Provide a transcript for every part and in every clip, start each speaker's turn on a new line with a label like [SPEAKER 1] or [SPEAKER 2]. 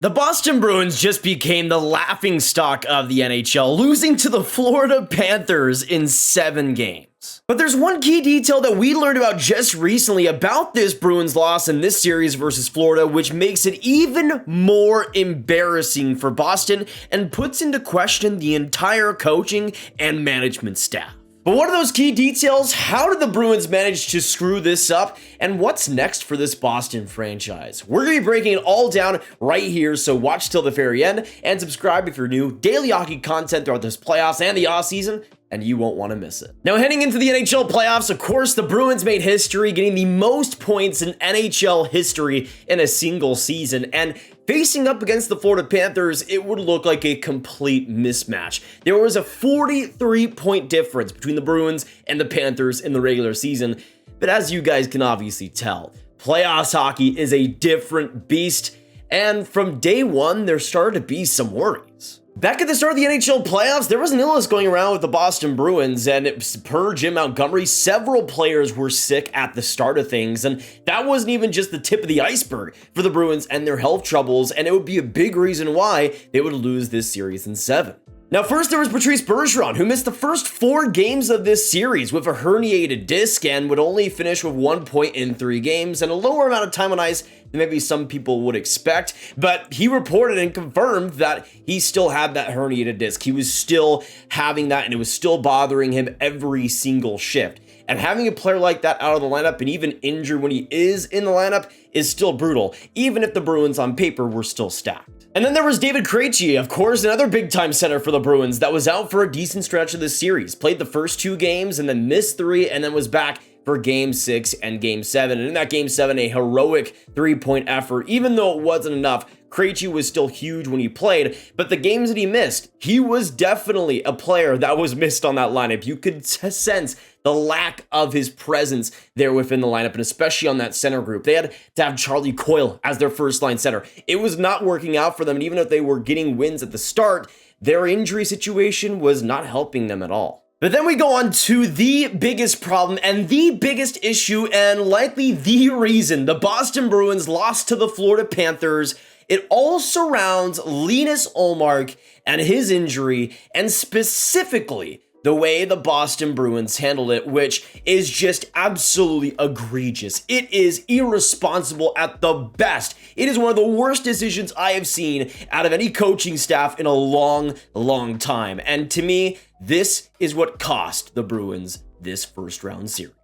[SPEAKER 1] The Boston Bruins just became the laughingstock of the NHL, losing to the Florida Panthers in 7 games. But there's one key detail that we learned about just recently about this Bruins loss in this series versus Florida, which makes it even more embarrassing for Boston and puts into question the entire coaching and management staff. But what are those key details? How did the Bruins manage to screw this up? And what's next for this Boston franchise? We're going to be breaking it all down right here, so watch till the very end and subscribe if you're new. Daily hockey content throughout this playoffs and the offseason, and you won't want to miss it. Now, heading into the NHL playoffs, of course, the Bruins made history, getting the most points in NHL history in a single season, and facing up against the Florida Panthers, it would look like a complete mismatch. There was a 43-point difference between the Bruins and the Panthers in the regular season, but as you guys can obviously tell, playoffs hockey is a different beast, and from day one, there started to be some worries. Back at the start of the NHL playoffs, there was an illness going around with the Boston Bruins, and per Jim Montgomery, several players were sick at the start of things, and that wasn't even just the tip of the iceberg for the Bruins and their health troubles, and it would be a big reason why they would lose this series in 7. Now, first there was Patrice Bergeron, who missed the first 4 games of this series with a herniated disc and would only finish with 1 point in 3 games and a lower amount of time on ice than maybe some people would expect. But he reported and confirmed that he still had that herniated disc. He was still having that, and it was still bothering him every single shift. And having a player like that out of the lineup and even injured when he is in the lineup is still brutal, even if the Bruins on paper were still stacked. And then there was David Krejci, of course, another big-time center for the Bruins that was out for a decent stretch of the series. Played the first 2 games and then missed 3 and then was back for Game 6 and Game 7. And in that Game 7, a heroic 3-point effort. Even though it wasn't enough, Krejci was still huge when he played, but the games that he missed, he was definitely a player that was missed on that lineup. You could sense the lack of his presence there within the lineup, and especially on that center group. They had to have Charlie Coyle as their first-line center. It was not working out for them, and even if they were getting wins at the start, their injury situation was not helping them at all. But then we go on to the biggest problem and the biggest issue, and likely the reason the Boston Bruins lost to the Florida Panthers. It all surrounds Linus Ullmark and his injury, and specifically the way the Boston Bruins handled it, which is just absolutely egregious. It is irresponsible at the best. It is one of the worst decisions I have seen out of any coaching staff in a long, long time. And to me, this is what cost the Bruins this first round series.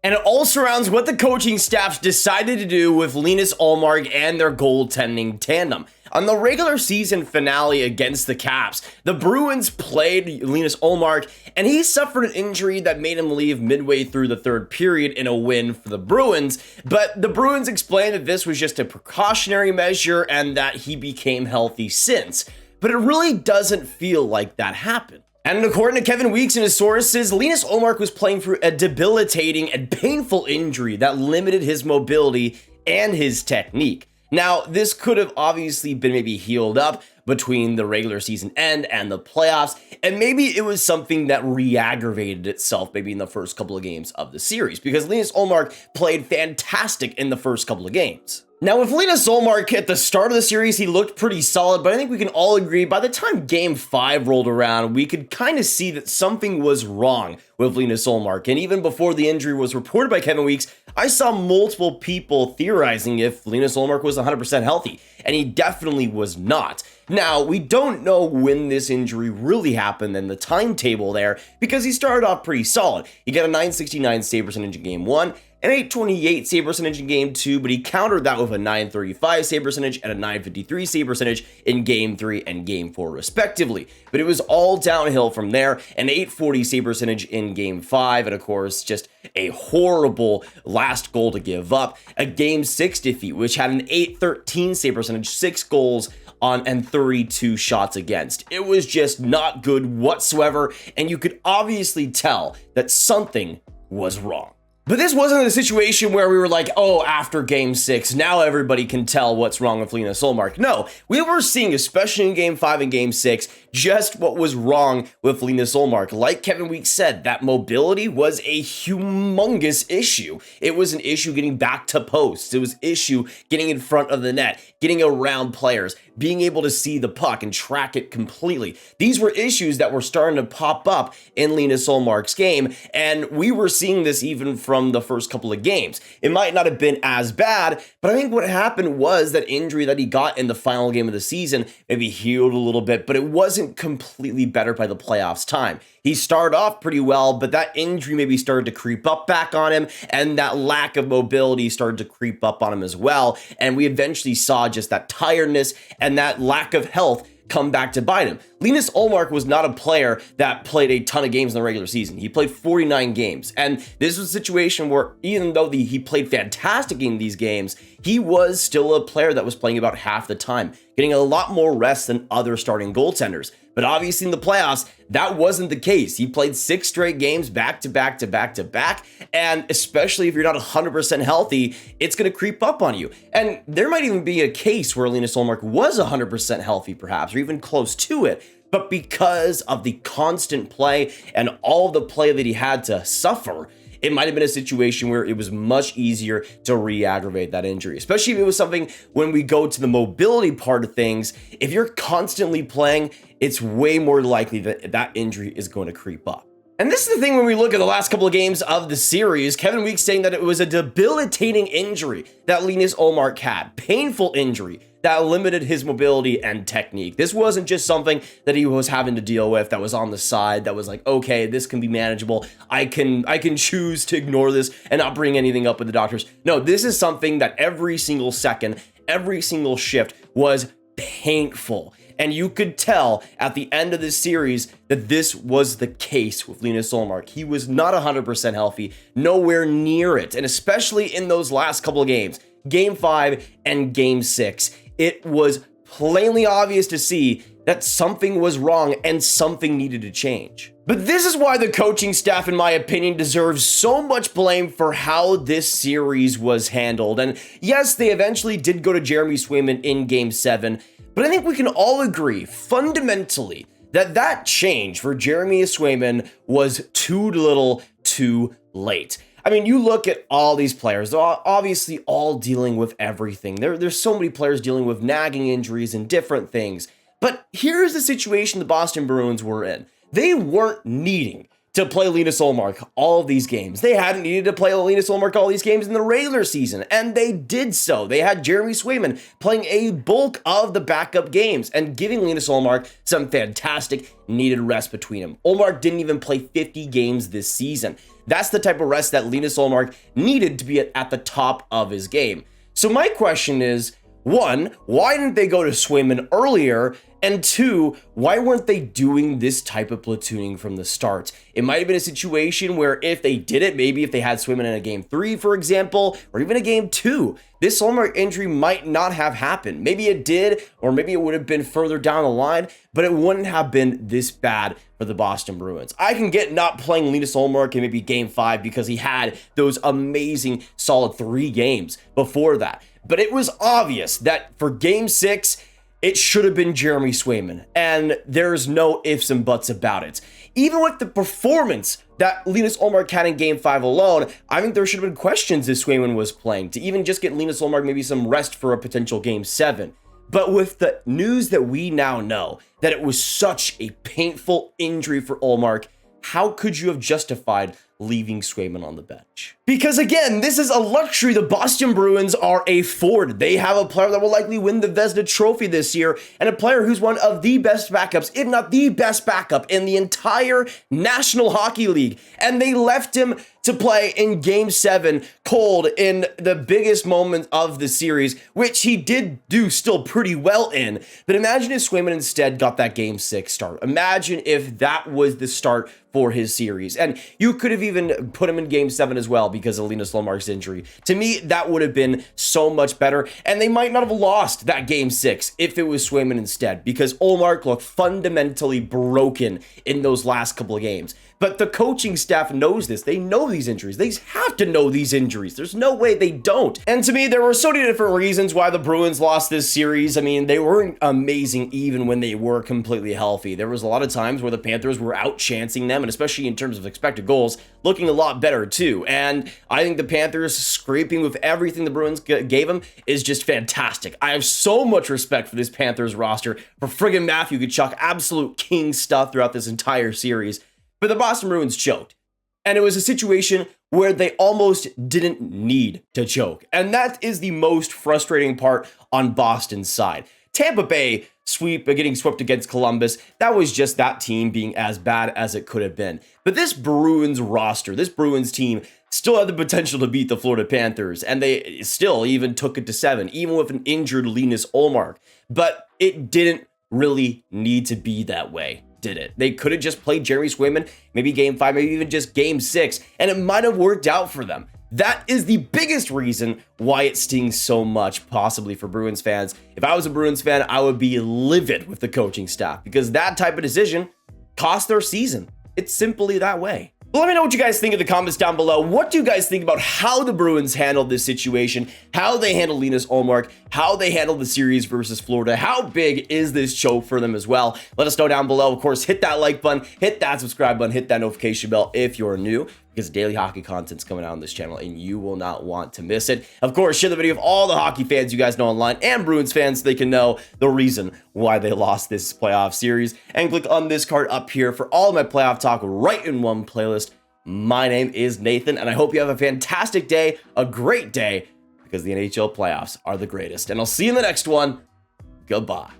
[SPEAKER 1] And it all surrounds what the coaching staff decided to do with Linus Ullmark and their goaltending tandem. On the regular season finale against the Caps, the Bruins played Linus Ullmark, and he suffered an injury that made him leave midway through the 3rd period in a win for the Bruins. But the Bruins explained that this was just a precautionary measure and that he became healthy since. But it really doesn't feel like that happened. And according to Kevin Weeks and his sources, Linus Ullmark was playing through a debilitating and painful injury that limited his mobility and his technique. Now, this could have obviously been maybe healed up between the regular season end and the playoffs, and maybe it was something that re-aggravated itself maybe in the first couple of games of the series, because Linus Ullmark played fantastic in the first couple of games. Now, with Linus Ullmark at the start of the series, he looked pretty solid, but I think we can all agree by the time Game 5 rolled around, we could kind of see that something was wrong with Linus Ullmark. And even before the injury was reported by Kevin Weeks, I saw multiple people theorizing if Linus Ullmark was 100% healthy, and he definitely was not. Now, we don't know when this injury really happened and the timetable there, because he started off pretty solid. He got a .969 save percentage in Game 1, an .828 save percentage in Game 2, but he countered that with a .935 save percentage and a .953 save percentage in Game 3 and Game 4 respectively. But it was all downhill from there, an .840 save percentage in Game 5, and of course, just a horrible last goal to give up. A Game 6 defeat, which had an .813 save percentage, 6 goals on and 32 shots against. It was just not good whatsoever, and you could obviously tell that something was wrong. But this wasn't a situation where we were like, oh, after Game 6, now everybody can tell what's wrong with Linus Ullmark. No, we were seeing, especially in Game 5 and Game 6, just what was wrong with Linus Ullmark. Like Kevin Weeks said, that mobility was a humongous issue. It was an issue getting back to posts. It was an issue getting in front of the net, getting around players, being able to see the puck and track it completely. These were issues that were starting to pop up in Linus Ullmark's game, and we were seeing this even from the first couple of games. It might not have been as bad, but I think what happened was that injury that he got in the final game of the season maybe healed a little bit, but it wasn't completely better by the playoffs time. He started off pretty well, but that injury maybe started to creep up back on him, and that lack of mobility started to creep up on him as well, and we eventually saw just that tiredness and that lack of health come back to bite him. Linus Ullmark was not a player that played a ton of games in the regular season. He played 49 games, and this was a situation where even though he played fantastic in these games, he was still a player that was playing about half the time, getting a lot more rest than other starting goaltenders. But obviously in the playoffs, that wasn't the case. He played 6 straight games back to back to back to back. And especially if you're not 100% healthy, it's going to creep up on you. And there might even be a case where Linus Ullmark was 100% healthy perhaps, or even close to it. But because of the constant play and all the play that he had to suffer, it might have been a situation where it was much easier to re-aggravate that injury, especially if it was something when we go to the mobility part of things. If you're constantly playing, it's way more likely that that injury is going to creep up. And this is the thing when we look at the last couple of games of the series, Kevin Weeks saying that it was a debilitating injury that Linus Ullmark had, painful injury that limited his mobility and technique. This wasn't just something that he was having to deal with that was on the side, that was like, okay, this can be manageable. I can choose to ignore this and not bring anything up with the doctors. No, this is something that every single second, every single shift was painful. And you could tell at the end of this series that this was the case with Linus Ullmark. He was not 100% healthy, nowhere near it. And especially in those last couple of games, Game 5 and Game 6, it was plainly obvious to see that something was wrong and something needed to change. But this is why the coaching staff, in my opinion, deserves so much blame for how this series was handled. And yes, they eventually did go to Jeremy Swayman in Game 7, but I think we can all agree fundamentally that that change for Jeremy Swayman was too little, too late. I mean, you look at all these players, they're obviously all dealing with everything. There's so many players dealing with nagging injuries and different things. But here's the situation the Boston Bruins were in. They weren't needing to play Linus Ullmark all of these games. They hadn't needed to play Linus Ullmark all these games in the regular season, and they did so. They had Jeremy Swayman playing a bulk of the backup games and giving Linus Ullmark some fantastic needed rest between them. Ullmark didn't even play 50 games this season. That's the type of rest that Linus Ullmark needed to be at the top of his game. So my question is, 1, why didn't they go to Swayman earlier? And 2, why weren't they doing this type of platooning from the start? It might have been a situation where if they did it, maybe if they had Swayman in a Game 3, for example, or even a Game 2, this Ullmark injury might not have happened. Maybe it did, or maybe it would have been further down the line, but it wouldn't have been this bad for the Boston Bruins. I can get not playing Linus Ullmark in maybe Game 5 because he had those amazing solid 3 games before that. But it was obvious that for Game 6, it should have been Jeremy Swayman, and there's no ifs and buts about it. Even with the performance that Linus Ullmark had in Game 5 alone, I think there should have been questions if Swayman was playing, to even just get Linus Ullmark maybe some rest for a potential Game 7. But with the news that we now know, that it was such a painful injury for Ullmark, how could you have justified leaving Swayman on the bench? Because again, this is a luxury the Boston Bruins are afforded. They have a player that will likely win the Vezina Trophy this year, and a player who's one of the best backups, if not the best backup in the entire National Hockey League. And they left him to play in Game 7 cold in the biggest moment of the series, which he did do still pretty well in. But imagine if Swayman instead got that Game 6 start. Imagine if that was the start for his series. And you could have even put him in Game 7 as well because of Linus Ullmark's injury. To me, that would have been so much better. And they might not have lost that Game 6 if it was Swayman instead, because Ullmark looked fundamentally broken in those last couple of games. But the coaching staff knows this. They know these injuries. They have to know these injuries. There's no way they don't. And to me, there were so many different reasons why the Bruins lost this series. I mean, they weren't amazing even when they were completely healthy. There was a lot of times where the Panthers were outchancing them, and especially in terms of expected goals, looking a lot better too. And I think the Panthers scraping with everything the Bruins gave them is just fantastic. I have so much respect for this Panthers roster, for friggin' Matthew Tkachuk, absolute king stuff throughout this entire series. But the Boston Bruins choked. And it was a situation where they almost didn't need to choke. And that is the most frustrating part on Boston's side. Tampa Bay getting swept against Columbus, that was just that team being as bad as it could have been. But this Bruins roster, this Bruins team still had the potential to beat the Florida Panthers, and they still even took it to 7, even with an injured Linus Ullmark. But it didn't really need to be that way, did it? They could have just played Jeremy Swayman, maybe game 5, maybe even just game 6, and it might have worked out for them. That is the biggest reason why it stings so much, possibly for Bruins fans. If I was a Bruins fan, I would be livid with the coaching staff, because that type of decision cost their season. It's simply that way. Well, let me know what you guys think in the comments down below. What do you guys think about how the Bruins handled this situation, how they handled Linus Ullmark, how they handled the series versus Florida? How big is this choke for them as well? Let us know down below. Of course, hit that like button, hit that subscribe button, hit that notification bell if you're new, because daily hockey content's coming out on this channel and you will not want to miss it. Of course, share the video with all the hockey fans you guys know online and Bruins fans so they can know the reason why they lost this playoff series. And click on this card up here for all of my playoff talk right in one playlist. My name is Nathan, and I hope you have a fantastic day, a great day, because the NHL playoffs are the greatest. And I'll see you in the next one. Goodbye.